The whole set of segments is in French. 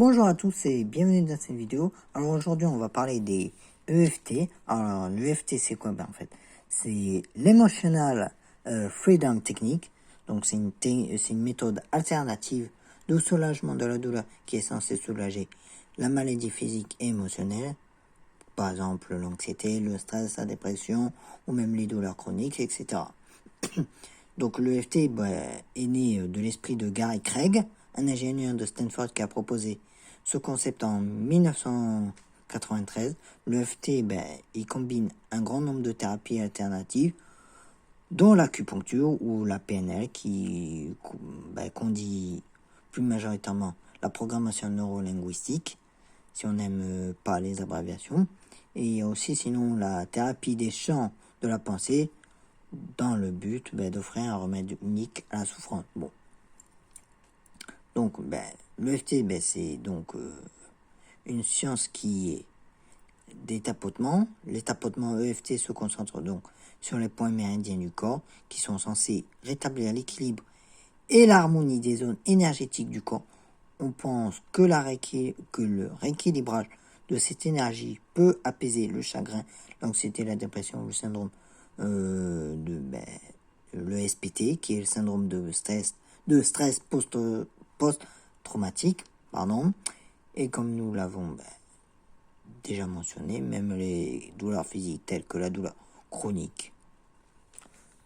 Bonjour à tous et bienvenue dans cette vidéo. Alors aujourd'hui on va parler des EFT. Alors l'EFT c'est quoi? En fait c'est l'Emotional Freedom Technique. Donc c'est une méthode alternative de soulagement de la douleur qui est censée soulager la maladie physique et émotionnelle. Par exemple l'anxiété, le stress, la dépression ou même les douleurs chroniques, etc. Donc l'EFT est né de l'esprit de Gary Craig, un ingénieur de Stanford qui a proposé ce concept en 1993. L'EFT il combine un grand nombre de thérapies alternatives, dont l'acupuncture ou la PNL, qu'on dit plus majoritairement la programmation neurolinguistique, si on n'aime pas les abréviations. Et il y a aussi sinon la thérapie des champs de la pensée, dans le but d'offrir un remède unique à la souffrance. Bon. Donc, l'EFT, c'est donc une science qui est des tapotements. Les tapotements EFT se concentrent donc sur les points méridiens du corps qui sont censés rétablir l'équilibre et l'harmonie des zones énergétiques du corps. On pense que le rééquilibrage de cette énergie peut apaiser le chagrin, l'anxiété, la dépression, le syndrome le SPT, qui est le syndrome de stress post-traumatique, pardon. Et comme nous l'avons déjà mentionné, même les douleurs physiques telles que la douleur chronique.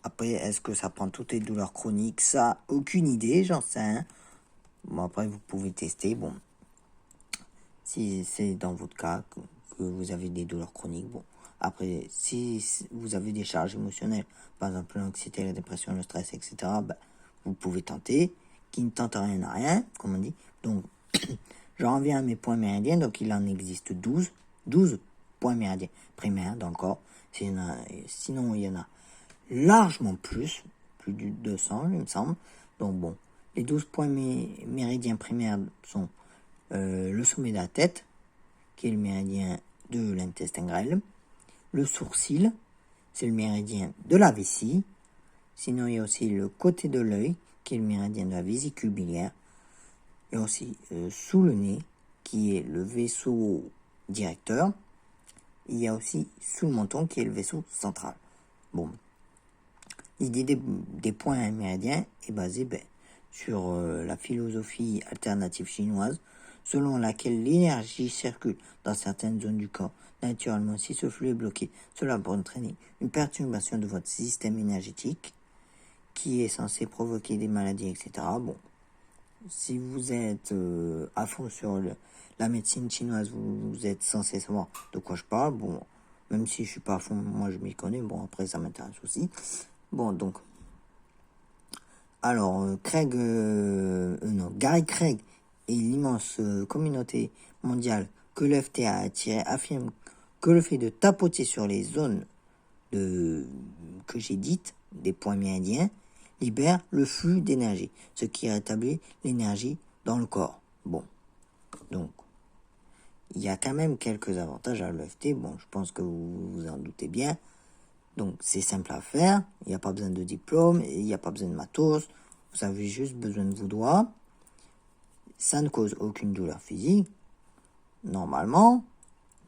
Après, est-ce que ça prend toutes les douleurs chroniques? Ça, aucune idée, j'en sais rien. Bon, après, vous pouvez tester. Bon, si c'est dans votre cas que vous avez des douleurs chroniques, bon. Après, si vous avez des charges émotionnelles, par exemple l'anxiété, la dépression, le stress, etc., vous pouvez tenter. Qui ne tente rien à rien, comme on dit. Donc, j'en reviens à mes points méridiens. Donc, il en existe 12 points méridiens primaires dans le corps. Sinon, il y en a largement plus de 200, il me semble. Donc, bon, les 12 points méridiens primaires sont le sommet de la tête, qui est le méridien de l'intestin grêle. Le sourcil, c'est le méridien de la vessie. Sinon, il y a aussi le côté de l'œil, qui est le méridien de la vésicule biliaire. Il y a aussi sous le nez, qui est le vaisseau directeur. Il y a aussi sous le menton, qui est le vaisseau central. Bon, l'idée des points méridiens est basée sur la philosophie alternative chinoise, selon laquelle l'énergie circule dans certaines zones du corps. Naturellement, si ce flux est bloqué, cela peut entraîner une perturbation de votre système énergétique qui est censé provoquer des maladies, etc. Bon, si vous êtes à fond sur la médecine chinoise, vous êtes censé savoir de quoi je parle. Bon, même si je suis pas à fond, moi je m'y connais. Bon, après ça m'intéresse aussi. Bon, donc, alors, Gary Craig et l'immense communauté mondiale que l'EFT a attiré affirment que le fait de tapoter sur les zones que j'ai dites, des points méridiens, libère le flux d'énergie, ce qui rétablit l'énergie dans le corps. Bon, donc, il y a quand même quelques avantages à l'EFT. Bon, je pense que vous vous en doutez bien. Donc, c'est simple à faire. Il n'y a pas besoin de diplôme. Il n'y a pas besoin de matos. Vous avez juste besoin de vos doigts. Ça ne cause aucune douleur physique, normalement.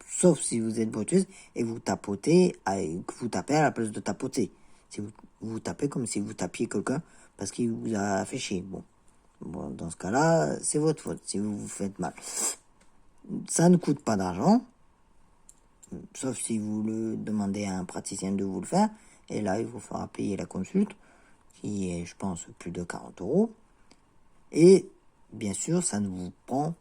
Sauf si vous êtes boiteuse et vous tapotez, que vous tapez à la place de tapoter. Si vous tapez comme si vous tapiez quelqu'un parce qu'il vous a fait chier. Bon, dans ce cas-là, c'est votre faute si vous vous faites mal. Ça ne coûte pas d'argent. Sauf si vous le demandez à un praticien de vous le faire. Et là, il vous fera payer la consulte, qui est, je pense, plus de 40 €. Et, bien sûr, ça ne vous prend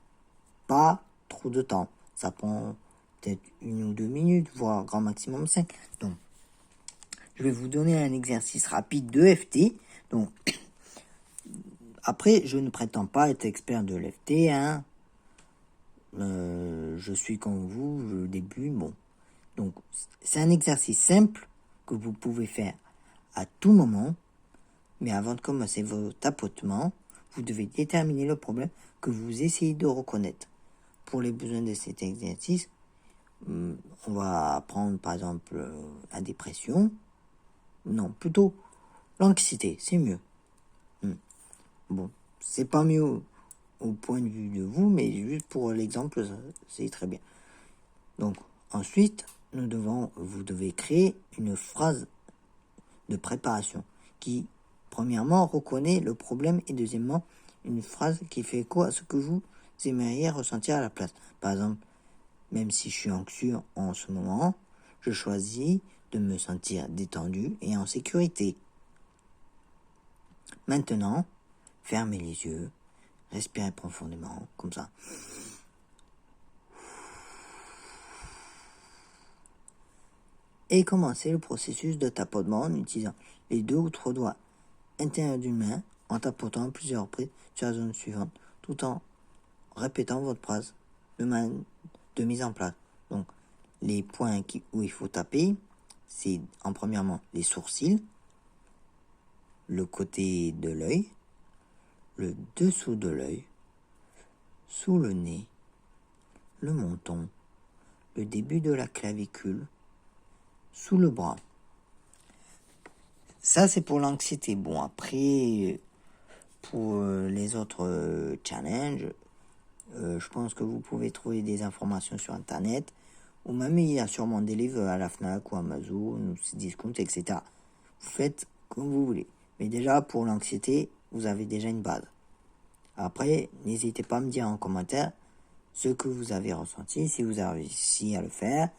pas trop de temps. Ça prend peut-être 1 ou 2 minutes, voire grand maximum 5. Donc, je vais vous donner un exercice rapide de FT. Donc, après, je ne prétends pas être expert de l'FT, hein. Je suis comme vous, je débute, bon. Donc, c'est un exercice simple que vous pouvez faire à tout moment. Mais avant de commencer vos tapotements, vous devez déterminer le problème que vous essayez de reconnaître. Pour les besoins de cet exercice, on va prendre par exemple la dépression. Non, plutôt l'anxiété, c'est mieux. Bon, c'est pas mieux au point de vue de vous, mais juste pour l'exemple, c'est très bien. Donc, ensuite, vous devez créer une phrase de préparation qui, premièrement, reconnaît le problème et deuxièmement, une phrase qui fait écho à ce que vous aimeriez ressentir à la place. Par exemple, même si je suis anxieux en ce moment, je choisis de me sentir détendu et en sécurité. Maintenant, fermez les yeux, respirez profondément, comme ça. Et commencez le processus de tapotement en utilisant les 2 ou 3 doigts intérieurs d'une main en tapotant plusieurs reprises sur la zone suivante, tout en répétant votre phrase de mise en place. Donc, les points où il faut taper, c'est en premièrement les sourcils, le côté de l'œil, le dessous de l'œil, sous le nez, le menton, le début de la clavicule, sous le bras. Ça, c'est pour l'anxiété. Bon, après, pour les autres challenges, je pense que vous pouvez trouver des informations sur Internet, ou même il y a sûrement des livres à la FNAC ou Amazon, ou Discount, etc. Vous faites comme vous voulez. Mais déjà, pour l'anxiété, vous avez déjà une base. Après, n'hésitez pas à me dire en commentaire ce que vous avez ressenti, si vous avez réussi à le faire,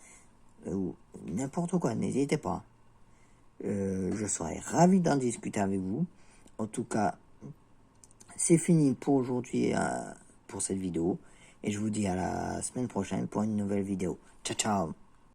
ou n'importe quoi, n'hésitez pas. Je serai ravi d'en discuter avec vous. En tout cas, c'est fini pour aujourd'hui, pour cette vidéo. Et je vous dis à la semaine prochaine pour une nouvelle vidéo. Ciao, ciao!